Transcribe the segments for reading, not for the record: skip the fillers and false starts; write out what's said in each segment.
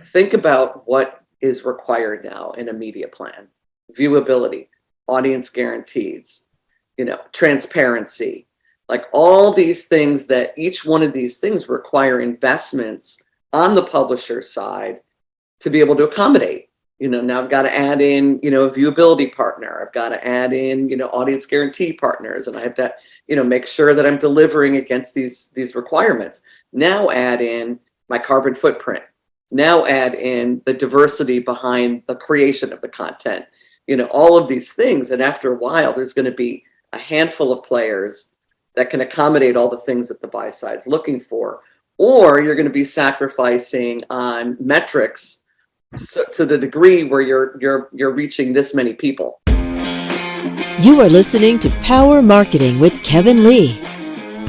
think about what is required now in a media plan: viewability, audience guarantees, transparency, like all these things, that each one of these things require investments on the publisher side to be able to accommodate. Now I've got to add in, a viewability partner. I've got to add in, audience guarantee partners, and I have to, make sure that I'm delivering against these requirements. Now add in my carbon footprint. Now add in the diversity behind the creation of the content. All of these things, and after a while, there's going to be a handful of players that can accommodate all the things that the buy side's looking for, or you're going to be sacrificing on metrics. So to the degree where you're reaching this many people. You are listening to Power Marketing with Kevin Lee.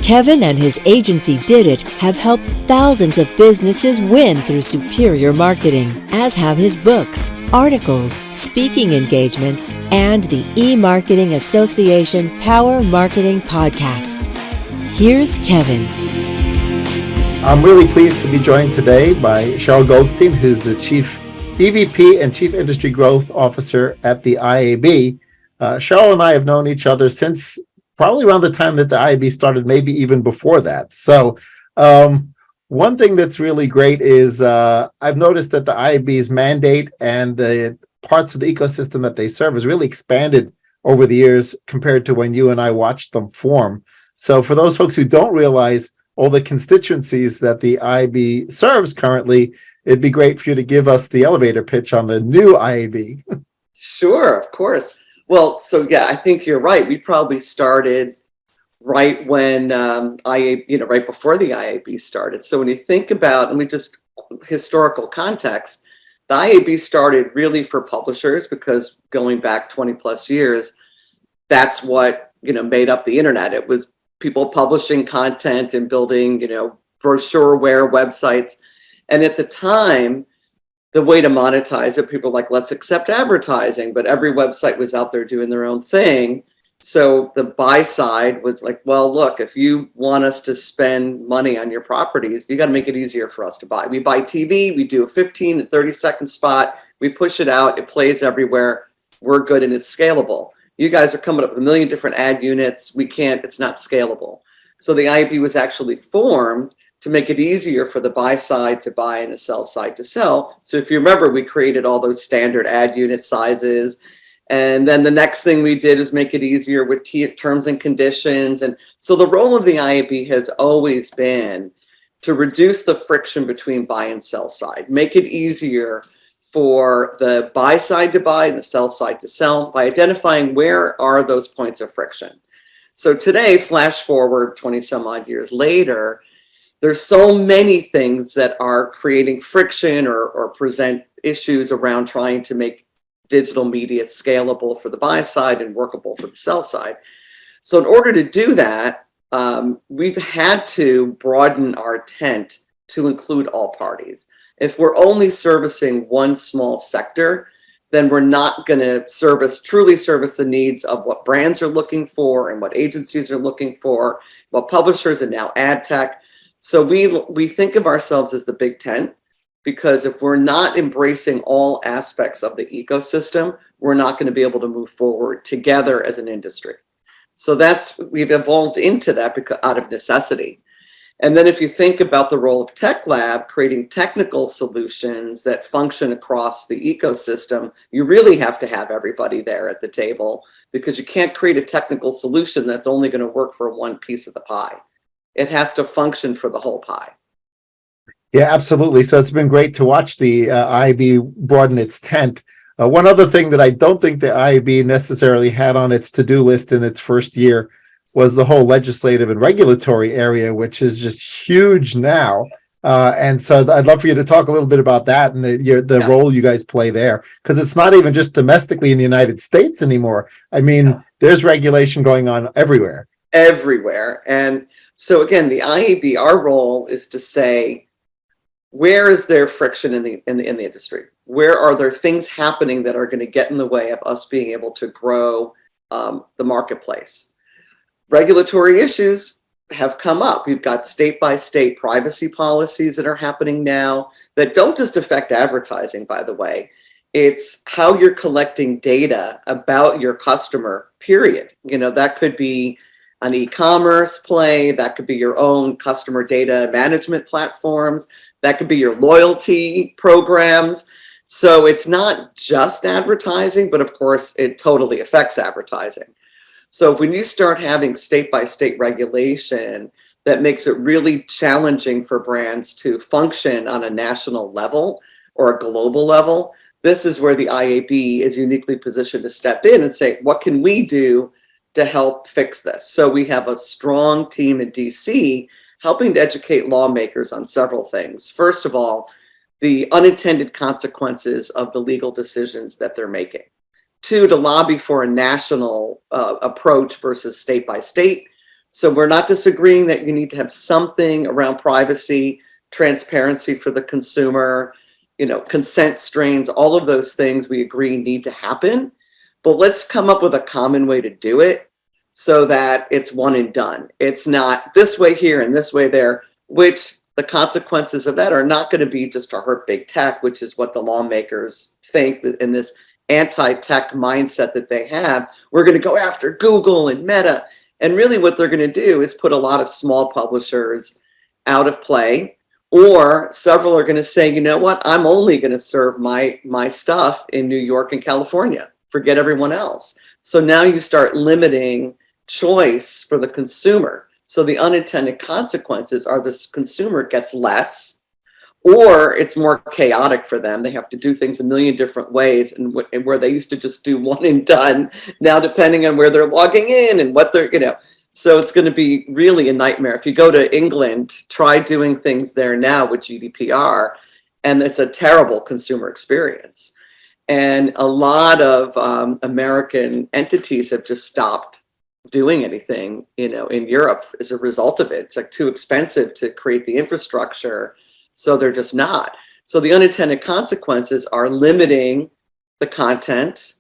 Kevin and his agency Did It have helped thousands of businesses win through superior marketing, as have his books, articles, speaking engagements, and the eMarketing Association Power Marketing podcasts. Here's Kevin. I'm really pleased to be joined today by Sheryl Goldstein, who's the Chief EVP and Chief Industry Growth Officer at the IAB. Sheryl and I have known each other since probably around the time that the IAB started, maybe even before that. So one thing that's really great is I've noticed that the IAB's mandate and the parts of the ecosystem that they serve has really expanded over the years compared to when you and I watched them form. So for those folks who don't realize all the constituencies that the IAB serves currently, it'd be great for you to give us the elevator pitch on the new IAB. Sure, of course. Well, so yeah, I think you're right. We probably started right when IAB, right before the IAB started. So when you think about, and we just historical context, the IAB started really for publishers, because going back 20 plus years, that's what, made up the internet. It was people publishing content and building, brochureware websites. And at the time, the way to monetize it, people were like, let's accept advertising, but every website was out there doing their own thing. So the buy side was like, well, look, if you want us to spend money on your properties, you got to make it easier for us to buy. We buy TV, we do a 15 and 30-second spot, we push it out, it plays everywhere, we're good, and it's scalable. You guys are coming up with a million different ad units, it's not scalable. So the IAB was actually formed to make it easier for the buy side to buy and the sell side to sell. So if you remember, we created all those standard ad unit sizes. And then the next thing we did is make it easier with terms and conditions. And so the role of the IAB has always been to reduce the friction between buy and sell side, make it easier for the buy side to buy and the sell side to sell by identifying where are those points of friction. So today, flash forward 20 some odd years later, there's so many things that are creating friction or present issues around trying to make digital media scalable for the buy side and workable for the sell side. So in order to do that, we've had to broaden our tent to include all parties. If we're only servicing one small sector, then we're not going to truly service the needs of what brands are looking for and what agencies are looking for, what publishers and now ad tech. So we think of ourselves as the big tent, because if we're not embracing all aspects of the ecosystem, we're not going to be able to move forward together as an industry. So we've evolved into that out of necessity. And then if you think about the role of Tech Lab, creating technical solutions that function across the ecosystem, you really have to have everybody there at the table, because you can't create a technical solution that's only going to work for one piece of the pie. It has to function for the whole pie. Yeah, absolutely. So it's been great to watch the IAB broaden its tent. One other thing that I don't think the IAB necessarily had on its to-do list in its first year was the whole legislative and regulatory area, which is just huge now. And so I'd love for you to talk a little bit about that and the role you guys play there, because it's not even just domestically in the United States anymore. I mean, there's regulation going on everywhere. Everywhere. And so again, the IAB, our role is to say, where is there friction in the industry? Where are there things happening that are going to get in the way of us being able to grow the marketplace? Regulatory issues, have come up. We've got state by state privacy policies that are happening now that don't just affect advertising, by the way. It's how you're collecting data about your customer, period. That could be an e-commerce play, that could be your own customer data management platforms, that could be your loyalty programs. So it's not just advertising, but of course it totally affects advertising. So when you start having state by state regulation that makes it really challenging for brands to function on a national level or a global level, this is where the IAB is uniquely positioned to step in and say, what can we do to help fix this? So we have a strong team in DC helping to educate lawmakers on several things. First of all, the unintended consequences of the legal decisions that they're making. Two, to lobby for a national approach versus state by state. So we're not disagreeing that you need to have something around privacy, transparency for the consumer, consent strains, all of those things we agree need to happen. But let's come up with a common way to do it so that it's one and done. It's not this way here and this way there, which the consequences of that are not going to be just to hurt big tech, which is what the lawmakers think that in this anti-tech mindset that they have. We're going to go after Google and Meta. And really what they're going to do is put a lot of small publishers out of play, or several are going to say, you know what, I'm only going to serve my stuff in New York and California. Forget everyone else. So now you start limiting choice for the consumer. So the unintended consequences are this consumer gets less, or it's more chaotic for them. They have to do things a million different ways, and where they used to just do one and done, now depending on where they're logging in and what they're, so it's going to be really a nightmare. If you go to England, try doing things there now with GDPR, and it's a terrible consumer experience. And a lot of American entities have just stopped doing anything, in Europe as a result of it. It's like too expensive to create the infrastructure. So they're just not. So the unintended consequences are limiting the content,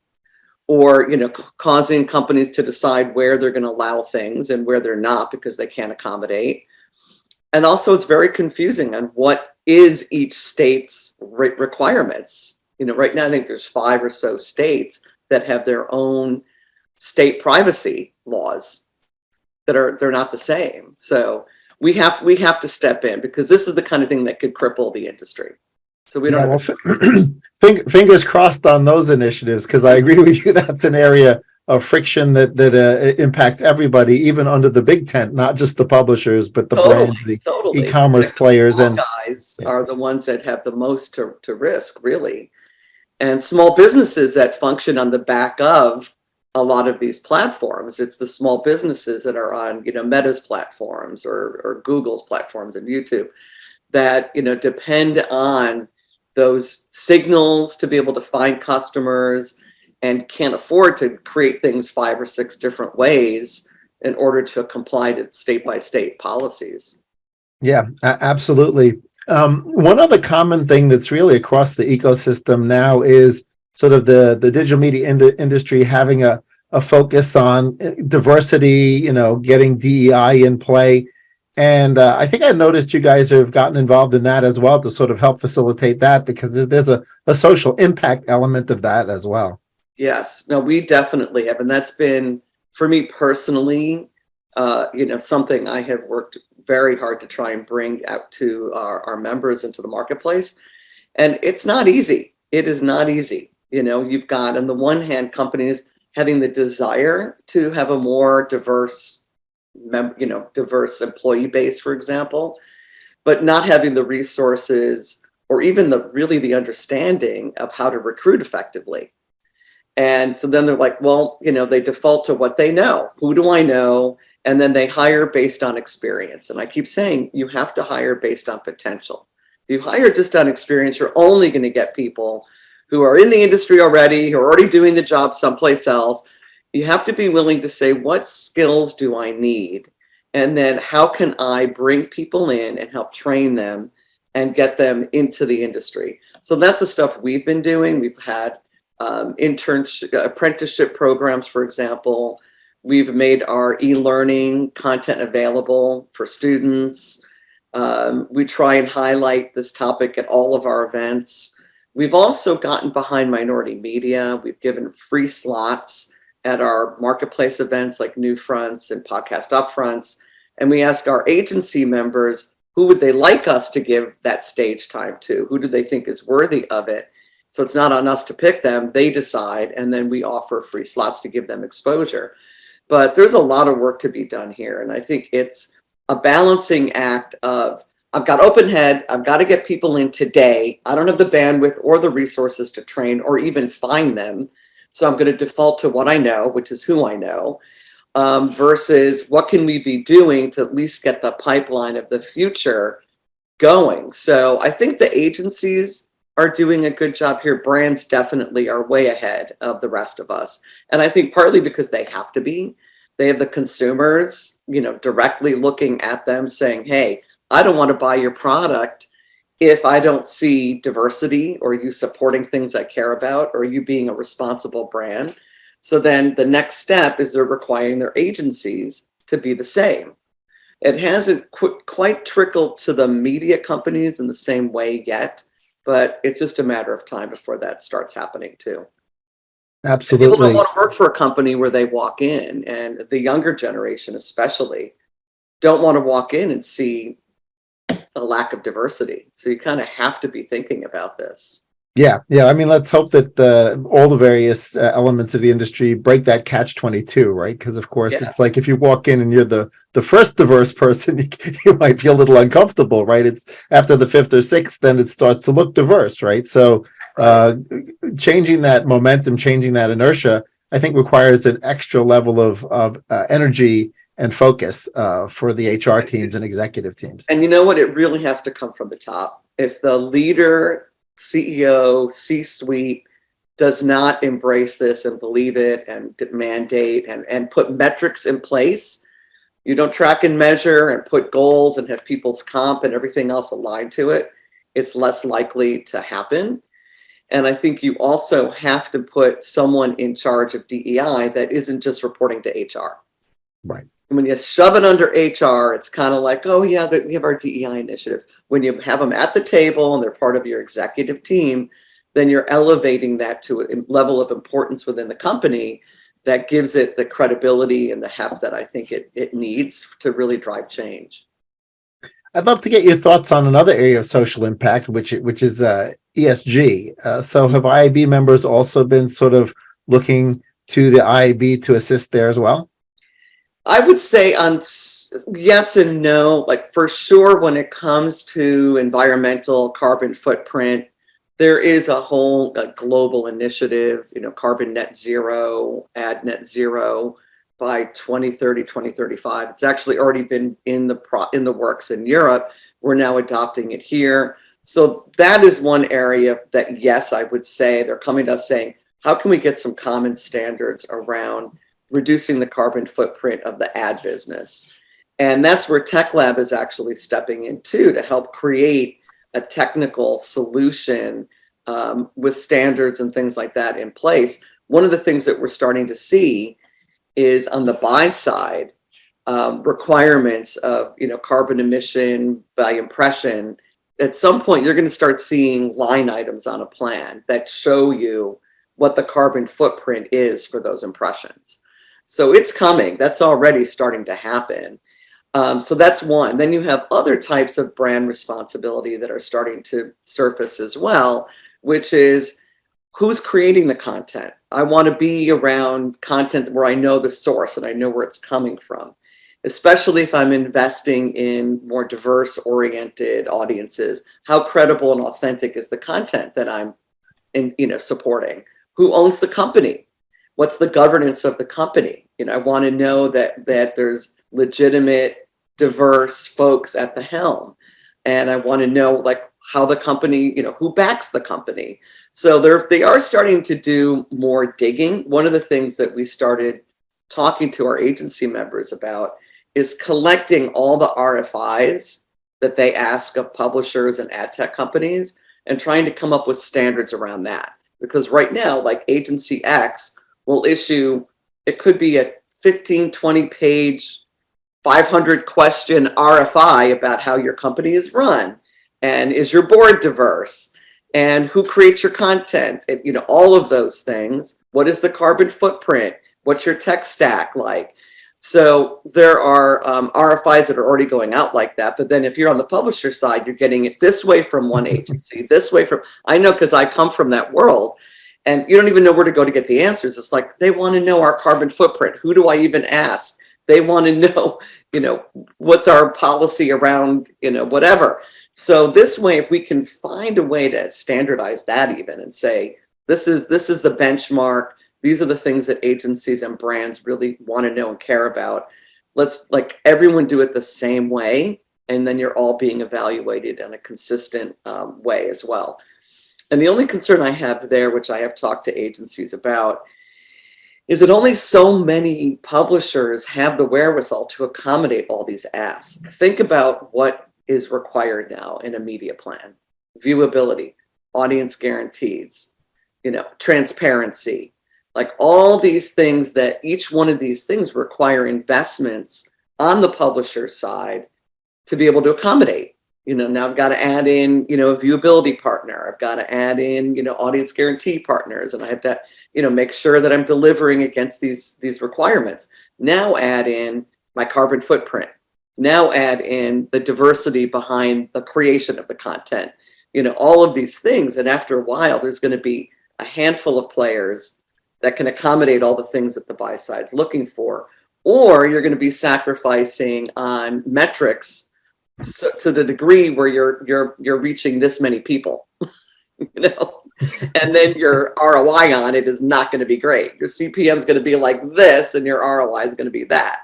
or causing companies to decide where they're going to allow things and where they're not because they can't accommodate. And also it's very confusing on what is each state's requirements. Right now I think there's 5 or so states that have their own state privacy laws that they're not the same. So we have to step in, because this is the kind of thing that could cripple the industry. So we don't. Fingers crossed on those initiatives, because I agree with you. That's an area of friction that impacts everybody, even under the big tent, not just the publishers, but the brands, the e-commerce players, and guys are the ones that have the most to risk, really. And small businesses that function on the back of a lot of these platforms. It's the small businesses that are on, Meta's platforms or Google's platforms and YouTube that, depend on those signals to be able to find customers and can't afford to create things 5 or 6 different ways in order to comply to state by state policies. Yeah, absolutely. One other common thing that's really across the ecosystem now is sort of the digital media industry having a focus on diversity, getting DEI in play. And I think I noticed you guys have gotten involved in that as well to sort of help facilitate that, because there's a social impact element of that as well. Yes, no, we definitely have. And that's been, for me personally, something I have worked very hard to try and bring out to our members into the marketplace. And it's not easy. It is not easy. You've got, on the one hand, companies having the desire to have a more diverse employee base, for example, but not having the resources or even the understanding of how to recruit effectively. And so then they're like, well, they default to what they know. Who do I know? And then they hire based on experience. And I keep saying, you have to hire based on potential. If you hire just on experience, you're only going to get people who are in the industry already, who are already doing the job someplace else. You have to be willing to say, what skills do I need? And then how can I bring people in and help train them and get them into the industry? So that's the stuff we've been doing. We've had internship, apprenticeship programs, for example, We've made our e-learning content available for students. We try and highlight this topic at all of our events. We've also gotten behind minority media. We've given free slots at our marketplace events like New Fronts and Podcast Upfronts. And we ask our agency members, who would they like us to give that stage time to? Who do they think is worthy of it? So it's not on us to pick them, they decide, and then we offer free slots to give them exposure. But there's a lot of work to be done here. And I think it's a balancing act of, I've got open head, I've got to get people in today. I don't have the bandwidth or the resources to train or even find them. So I'm going to default to what I know, which is who I know, versus what can we be doing to at least get the pipeline of the future going. So I think the agencies are doing a good job here. Brands definitely are way ahead of the rest of us. And I think partly because they have to be. They have the consumers, directly looking at them saying, hey, I don't want to buy your product if I don't see diversity or you supporting things I care about or you being a responsible brand. So then the next step is they're requiring their agencies to be the same. It hasn't quite trickled to the media companies in the same way yet, but it's just a matter of time before that starts happening too. Absolutely. People don't want to work for a company where they walk in, and the younger generation especially don't want to walk in and see a lack of diversity. So you kind of have to be thinking about this. Yeah. I mean, let's hope that all the various elements of the industry break that catch-22, right? Because of course, It's like if you walk in and you're the first diverse person, you might feel a little uncomfortable, right? It's after the fifth or sixth, then it starts to look diverse, right? So changing that momentum, changing that inertia, I think requires an extra level of energy and focus for the HR teams and executive teams. And you know what? It really has to come from the top. If the leader, CEO, C-suite does not embrace this and believe it and mandate and put metrics in place, you don't track and measure and put goals and have people's comp and everything else aligned to it, it's less likely to happen. And I think you also have to put someone in charge of DEI that isn't just reporting to HR. Right. And when you shove it under HR, it's kind of like, oh yeah, we have our DEI initiatives. When you have them at the table and they're part of your executive team, then you're elevating that to a level of importance within the company that gives it the credibility and the heft that I think it needs to really drive change. I'd love to get your thoughts on another area of social impact, which is ESG. So have IAB members also been sort of looking to the IAB to assist there as well? I would say on yes and no. Like for sure, when it comes to environmental carbon footprint, there is a whole global initiative, carbon net zero, add net zero by 2030, 2035. It's actually already been in the works in Europe. We're now adopting it here. So that is one area that, yes, I would say they're coming to us saying, how can we get some common standards around reducing the carbon footprint of the ad business? And that's where Tech Lab is actually stepping in too, to help create a technical solution with standards and things like that in place. One of the things that we're starting to see is on the buy side, requirements of carbon emission by impression. At some point, you're going to start seeing line items on a plan that show you what the carbon footprint is for those impressions. So it's coming. That's already starting to happen. So that's one. Then you have other types of brand responsibility that are starting to surface as well, which is who's creating the content. I want to be around content where I know the source and I know where it's coming from, especially if I'm investing in more diverse oriented audiences. How credible and authentic is the content that I'm supporting? Who owns the company? What's the governance of the company? I want to know that there's legitimate, diverse folks at the helm. And I want to know how the company, who backs the company. So they are starting to do more digging. One of the things that we started talking to our agency members about is collecting all the RFIs that they ask of publishers and ad tech companies and trying to come up with standards around that. Because right now, like agency X will issue, it could be a 15, 20 page, 500 question RFI about how your company is run, and is your board diverse, and who creates your content, and, all of those things. What is the carbon footprint? What's your tech stack like? So there are RFIs that are already going out like that. But then if you're on the publisher side, you're getting it this way from one agency, this way from, I know because I come from that world, and you don't even know where to go to get the answers. It's like, they want to know our carbon footprint. Who do I even ask? They want to know, what's our policy around, whatever. So this way, if we can find a way to standardize that even and say, this is the benchmark. These are the things that agencies and brands really want to know and care about. Let's everyone do it the same way. And then you're all being evaluated in a consistent way as well. And the only concern I have there, which I have talked to agencies about, is that only so many publishers have the wherewithal to accommodate all these asks. Think about what is required now in a media plan: viewability, audience guarantees, transparency, like all these things, that each one of these things require investments on the publisher side to be able to accommodate. Now I've got to add in, a viewability partner. I've got to add in, audience guarantee partners, and I have to, make sure that I'm delivering against these requirements. Now add in my carbon footprint. Now add in the diversity behind the creation of the content. All of these things, and after a while, there's going to be a handful of players that can accommodate all the things that the buy side's looking for, or you're going to be sacrificing on metrics. So to the degree where you're reaching this many people, and then your ROI on it is not going to be great. Your CPM is going to be like this, and your ROI is going to be that.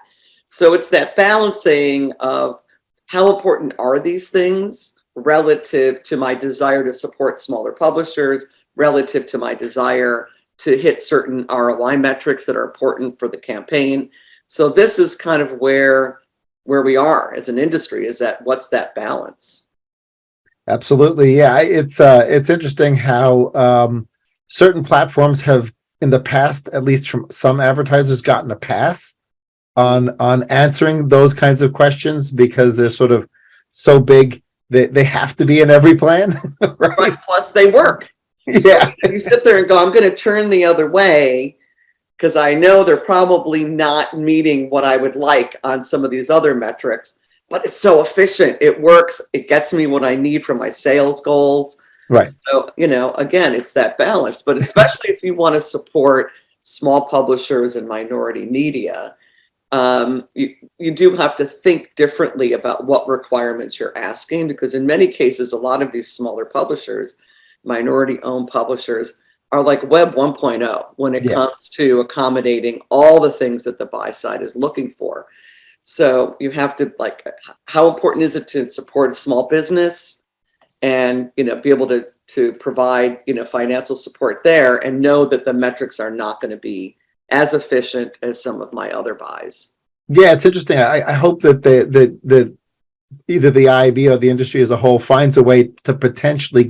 So it's that balancing of how important are these things relative to my desire to support smaller publishers, relative to my desire to hit certain ROI metrics that are important for the campaign. So this is kind of where we are as an industry, is that what's that balance? Absolutely. Yeah. It's interesting how certain platforms have in the past, at least from some advertisers, gotten a pass on answering those kinds of questions because they're sort of so big that they have to be in every plan. Right? Plus they work. Yeah. So you sit there and go, I'm going to turn the other way because I know they're probably not meeting what I would like on some of these other metrics, but it's so efficient. It works. It gets me what I need for my sales goals. Right. So, again, it's that balance, but especially if you want to support small publishers and minority media, you do have to think differently about what requirements you're asking, because in many cases, a lot of these smaller publishers, minority-owned publishers, are like Web 1.0 when it comes to accommodating all the things that the buy side is looking for. So you have to, how important is it to support a small business and, be able to provide, financial support there, and know that the metrics are not going to be as efficient as some of my other buys. Yeah, it's interesting. I hope that either the IAB or the industry as a whole finds a way to potentially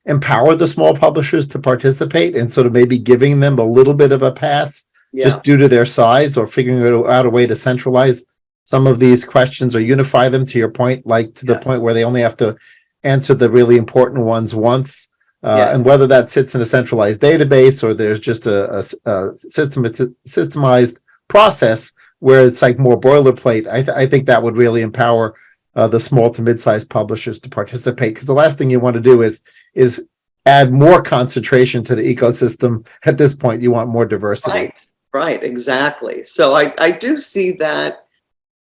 empower the small publishers to participate, and sort of maybe giving them a little bit of a pass just due to their size, or figuring out a way to centralize some of these questions or unify them, to your point, to the point where they only have to answer the really important ones once. And whether that sits in a centralized database or there's just a systemized process where it's like more boilerplate, I think that would really empower the small to mid-sized publishers to participate, because the last thing you want to do is add more concentration to the ecosystem. At this point, you want more diversity. Right, exactly. So I do see that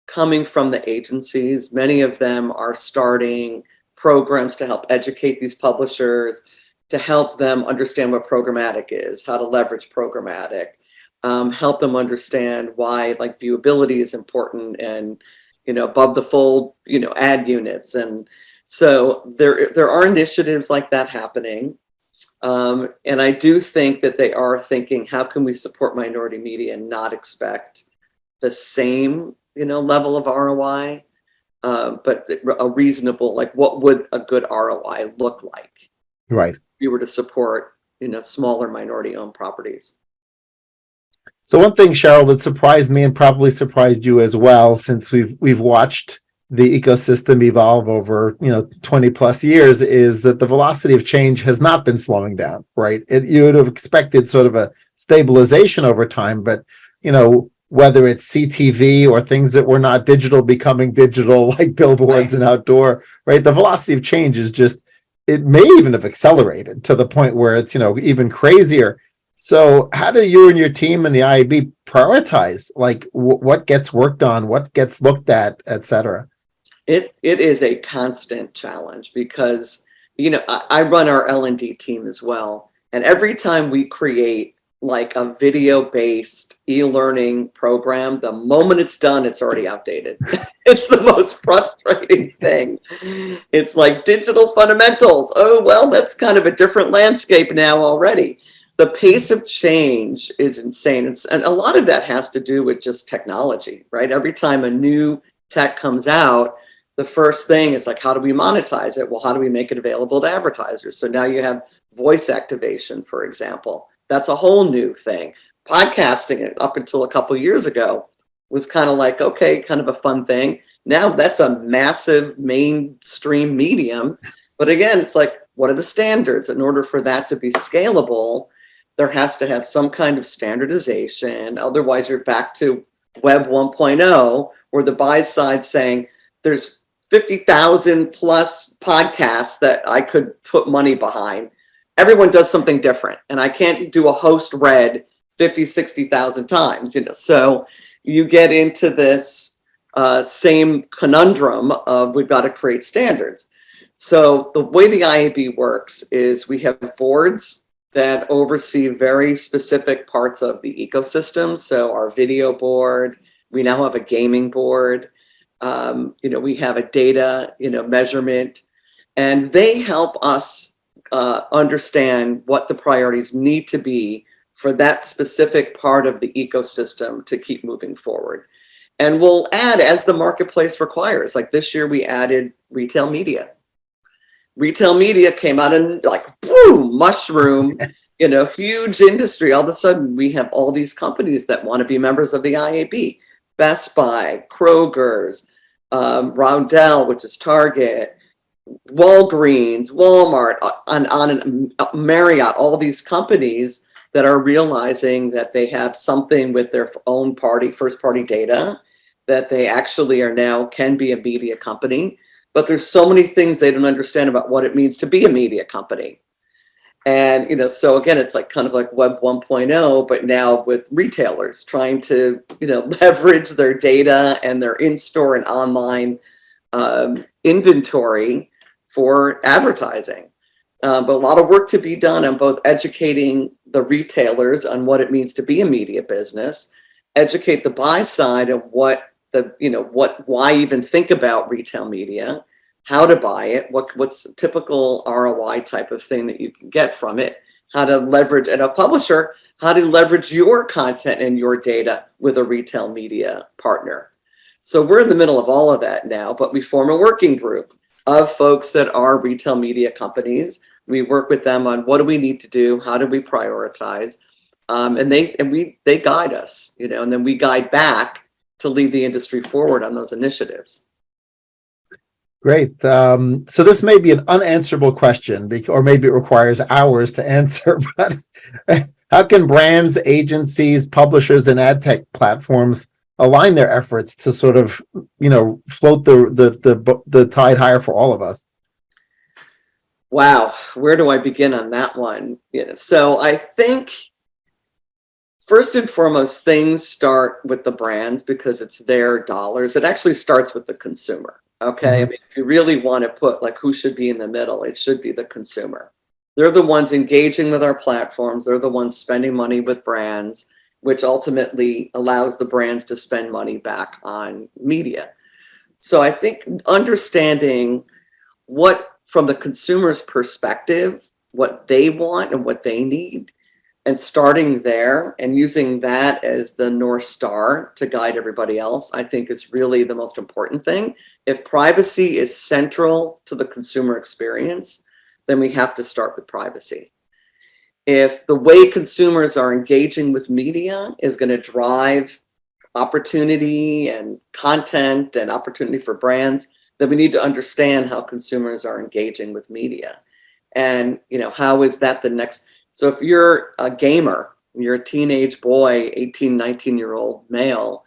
coming from the agencies. Many of them are starting programs to help educate these publishers, to help them understand what programmatic is, how to leverage programmatic, help them understand why viewability is important, and above the fold ad units. And so there are initiatives like that happening, and I do think that they are thinking, how can we support minority media and not expect the same level of ROI, but a reasonable, what would a good ROI look like? Right. If you were to support smaller minority owned properties. So one thing, Cheryl, that surprised me and probably surprised you as well, since we've watched the ecosystem evolve over 20 plus years, is that the velocity of change has not been slowing down, right? You would have expected sort of a stabilization over time, but whether it's CTV or things that were not digital becoming digital, like billboards and outdoor, right? The velocity of change is just, it may even have accelerated to the point where it's even crazier. So how do you and your team and the IAB prioritize, like what gets worked on, what gets looked at, et cetera? It is a constant challenge because, I run our L&D team as well. And every time we create like a video-based e-learning program, the moment it's done, it's already outdated. It's the most frustrating thing. It's like digital fundamentals. Oh, well, that's kind of a different landscape now already. The pace of change is insane. And a lot of that has to do with just technology, right? Every time a new tech comes out, the first thing is like, how do we monetize it? Well, how do we make it available to advertisers? So now you have voice activation, for example. That's a whole new thing. Podcasting, up until a couple of years ago, was kind of like, okay, kind of a fun thing. Now that's a massive mainstream medium. But again, it's like, what are the standards? In order for that to be scalable, there has to have some kind of standardization. Otherwise, you're back to Web 1.0, where the buy side saying there's 50,000 plus podcasts that I could put money behind. Everyone does something different, and I can't do a host read 50, 60,000 times, So you get into this same conundrum of we've got to create standards. So the way the IAB works is we have boards that oversee very specific parts of the ecosystem. So our video board, we now have a gaming board, we have a data, measurement, and they help us understand what the priorities need to be for that specific part of the ecosystem to keep moving forward. And we'll add as the marketplace requires. Like this year, we added retail media. Retail media came out and like, boom, mushroom, huge industry. All of a sudden, we have all these companies that want to be members of the IAB. Best Buy, Kroger's, Roundel, which is Target, Walgreens, Walmart, on Marriott, all these companies that are realizing that they have something with their own first party data, that they actually are now can be a media company. But there's so many things they don't understand about what it means to be a media company. And, so again, it's like kind of like Web 1.0, but now with retailers trying to, leverage their data and their in-store and online inventory for advertising. But a lot of work to be done on both educating the retailers on what it means to be a media business, educate the buy side of why even think about retail media, how to buy it, what's the typical ROI type of thing that you can get from it, how to leverage, and a publisher, how to leverage your content and your data with a retail media partner. So we're in the middle of all of that now, but we form a working group of folks that are retail media companies. We work with them on what do we need to do, how do we prioritize, and they guide us, and then we guide back to lead the industry forward on those initiatives. Great. So this may be an unanswerable question, or maybe it requires hours to answer, but how can brands, agencies, publishers, and ad tech platforms align their efforts to sort of, float the tide higher for all of us? Wow, where do I begin on that one? So I think first and foremost, things start with the brands because it's their dollars. It actually starts with the consumer. Okay. Mm-hmm. I mean, if you really want to put like who should be in the middle, it should be the consumer. They're the ones engaging with our platforms. They're the ones spending money with brands, which ultimately allows the brands to spend money back on media. So I think understanding what, from the consumer's perspective, what they want and what they need, and starting there and using that as the North Star to guide everybody else, I think is really the most important thing. If privacy is central to the consumer experience, then we have to start with privacy. If the way consumers are engaging with media is going to drive opportunity and content and opportunity for brands, then we need to understand how consumers are engaging with media. And, how is that the next? So if you're a gamer, you're a teenage boy, 18, 19-year-old male,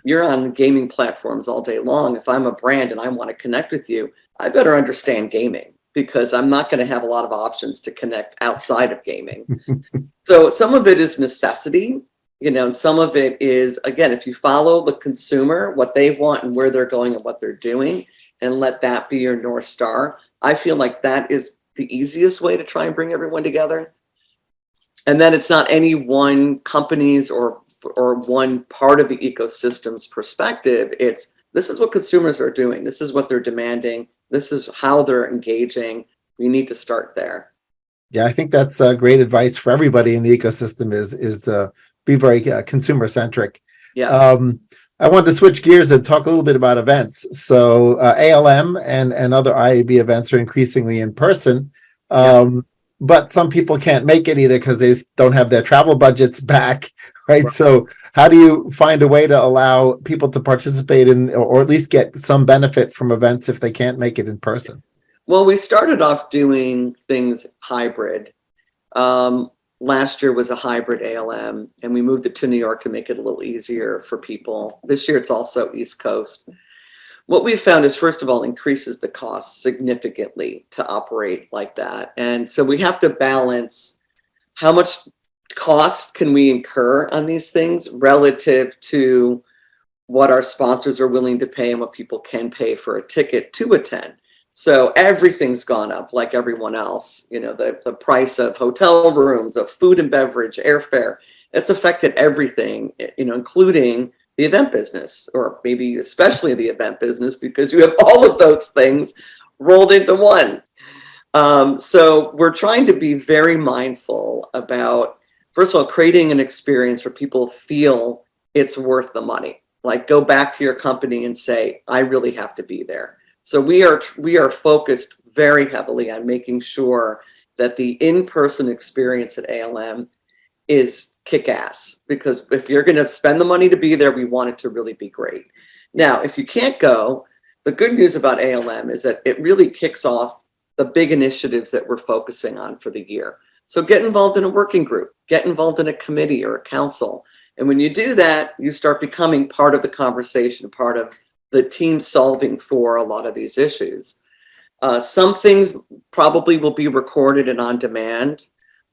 you're on gaming platforms all day long. If I'm a brand and I want to connect with you, I better understand gaming, because I'm not going to have a lot of options to connect outside of gaming. So some of it is necessity, and some of it is, again, if you follow the consumer, what they want and where they're going and what they're doing, and let that be your North Star, I feel like that is the easiest way to try and bring everyone together. And then it's not any one company's or one part of the ecosystem's perspective. It's, this is what consumers are doing. This is what they're demanding. This is how they're engaging. We need to start there. Yeah, I think that's great advice for everybody in the ecosystem is to be very consumer centric. Yeah. I wanted to switch gears and talk a little bit about events. So ALM and other IAB events are increasingly in person. But some people can't make it either because they don't have their travel budgets back, right? So how do you find a way to allow people to participate in, or at least get some benefit from events if they can't make it in person? Well, we started off doing things hybrid. Last year was a hybrid ALM, and we moved it to New York to make it a little easier for people. This year it's also East Coast. What we found is, first of all, increases the cost significantly to operate like that. And so we have to balance how much cost can we incur on these things relative to what our sponsors are willing to pay and what people can pay for a ticket to attend. So everything's gone up like everyone else. The price of hotel rooms, of food and beverage, airfare, it's affected everything, including the event business, or maybe especially the event business, because you have all of those things rolled into one. So we're trying to be very mindful about, first of all, creating an experience where people feel it's worth the money. Like, go back to your company and say, I really have to be there. So we are focused very heavily on making sure that the in-person experience at ALM is kick-ass, because if you're going to spend the money to be there, we want it to really be great. Now, if you can't go, the good news about ALM is that it really kicks off the big initiatives that we're focusing on for the year. So get involved in a working group, get involved in a committee or a council. And when you do that, you start becoming part of the conversation, part of the team solving for a lot of these issues. Some things probably will be recorded and on demand.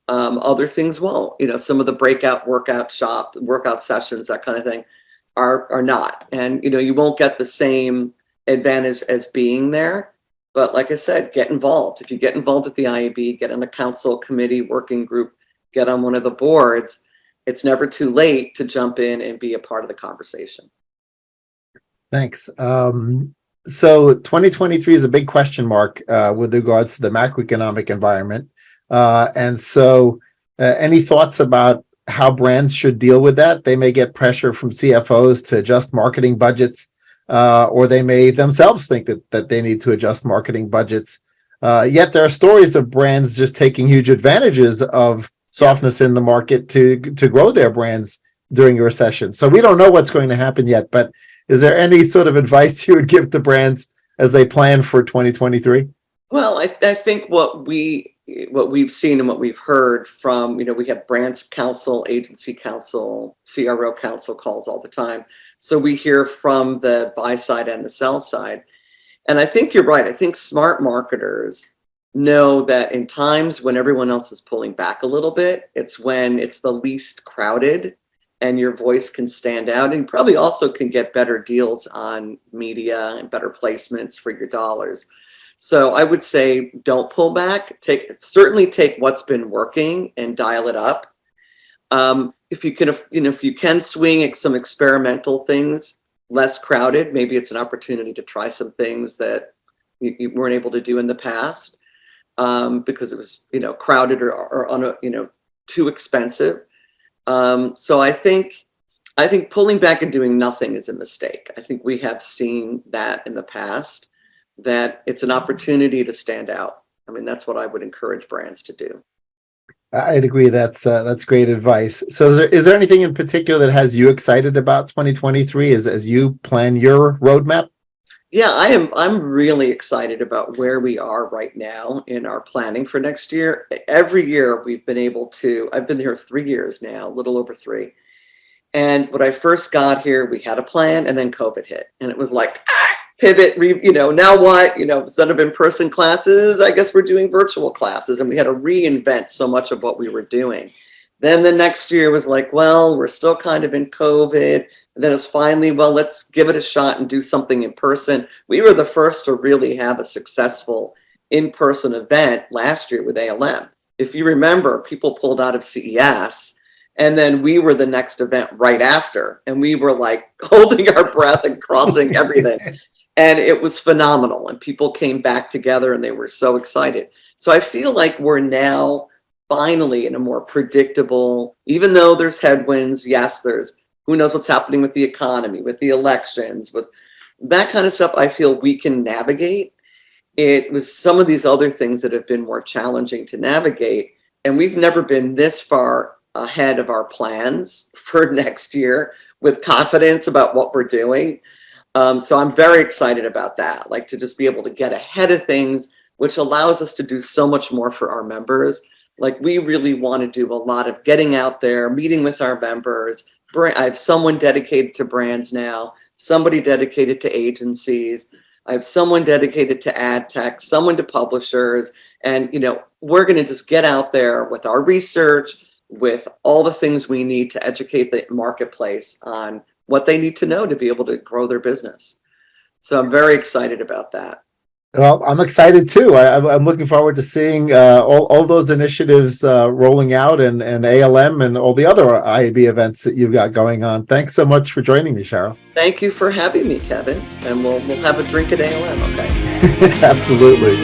Other things won't. Some of the breakout workout sessions, that kind of thing, are not. And you won't get the same advantage as being there. But like I said, get involved. If you get involved with the IAB, get on a council, committee, working group, get on one of the boards, it's never too late to jump in and be a part of the conversation. Thanks. So 2023 is a big question mark with regards to the macroeconomic environment. And so any thoughts about how brands should deal with that? They may get pressure from CFOs to adjust marketing budgets, or they may themselves think that they need to adjust marketing budgets. Yet there are stories of brands just taking huge advantages of softness in the market to grow their brands during a recession. So we don't know what's going to happen yet, but is there any sort of advice you would give to brands as they plan for 2023? Well, I think what we've seen and what we've heard from, we have brands council, agency council, CRO council calls all the time. So we hear from the buy side and the sell side. And I think you're right. I think smart marketers know that in times when everyone else is pulling back a little bit, it's when it's the least crowded and your voice can stand out, and you probably also can get better deals on media and better placements for your dollars. So I would say don't pull back. Certainly take what's been working and dial it up. If you can swing at some experimental things, less crowded, maybe it's an opportunity to try some things that you weren't able to do in the past because it was crowded or too expensive. So I think pulling back and doing nothing is a mistake. I think we have seen that in the past, that it's an opportunity to stand out. I mean, that's what I would encourage brands to do. I'd agree. That's great advice. So, is there anything in particular that has you excited about 2023 as you plan your roadmap? Yeah, I'm really excited about where we are right now in our planning for next year. Every year we've been able to, I've been here 3 years now, a little over three. And when I first got here, we had a plan and then COVID hit. And it was like, pivot, now what? Instead of in-person classes, I guess we're doing virtual classes. And we had to reinvent so much of what we were doing. Then the next year was like, well, we're still kind of in COVID. And then it's finally, well, let's give it a shot and do something in person. We were the first to really have a successful in-person event last year with ALM. If you remember, people pulled out of CES, and then we were the next event right after. And we were like holding our breath and crossing everything. And it was phenomenal. And people came back together and they were so excited. So I feel like we're now finally in a more predictable, even though there's headwinds, yes, there's who knows what's happening with the economy, with the elections, with that kind of stuff. I feel we can navigate. It was some of these other things that have been more challenging to navigate. And we've never been this far ahead of our plans for next year with confidence about what we're doing. So I'm very excited about that, like to just be able to get ahead of things, which allows us to do so much more for our members. Like we really want to do a lot of getting out there, meeting with our members. I have someone dedicated to brands now, somebody dedicated to agencies. I have someone dedicated to ad tech, someone to publishers. And, we're going to just get out there with our research, with all the things we need to educate the marketplace on what they need to know to be able to grow their business. So I'm very excited about that. Well, I'm excited too. I'm looking forward to seeing all those initiatives rolling out and ALM and all the other IAB events that you've got going on. Thanks so much for joining me, Sheryl. Thank you for having me, Kevin. And we'll have a drink at ALM, okay? Absolutely.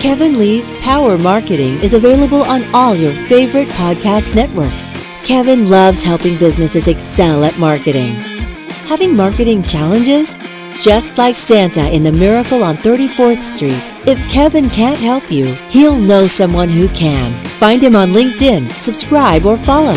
Kevin Lee's Power Marketing is available on all your favorite podcast networks. Kevin loves helping businesses excel at marketing. Having marketing challenges? Just like Santa in The Miracle on 34th Street, if Kevin can't help you, he'll know someone who can. Find him on LinkedIn, subscribe, or follow.